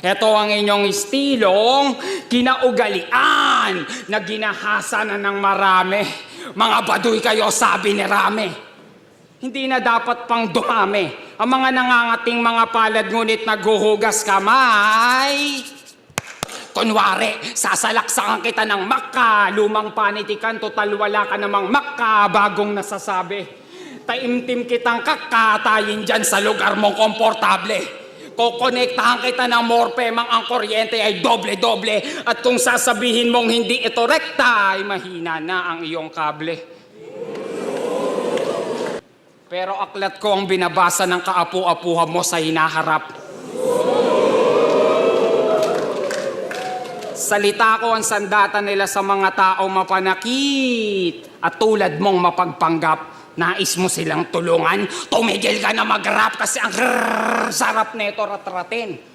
Ito ang inyong istilong kinaugalian na ginahasa na ng marami. Mga baduy kayo, sabi ni Rame. Hindi na dapat pang dumami ang mga nangangating mga palad, ngunit naghuhugas kamay. Kunwari, sasalaksakan kita ng maka, lumang panitikan, total wala ka namang maka, bagong nasasabi. Taimtim kitang kakatayin dyan sa lugar mong komportable. Kokonektahan kita ng morpe, ang kuryente ay doble-doble. At kung sasabihin mong hindi ito rekta, ay mahina na ang iyong kable. Pero aklat ko ang binabasa ng kaapu-apuhan mo sa hinaharap. Salita ko ang sandata nila sa mga tao mapanakit at tulad mong mapagpanggap. Nais mo silang tulungan, tumigil ka na mag-rap kasi ang sarap neto rat-ratin.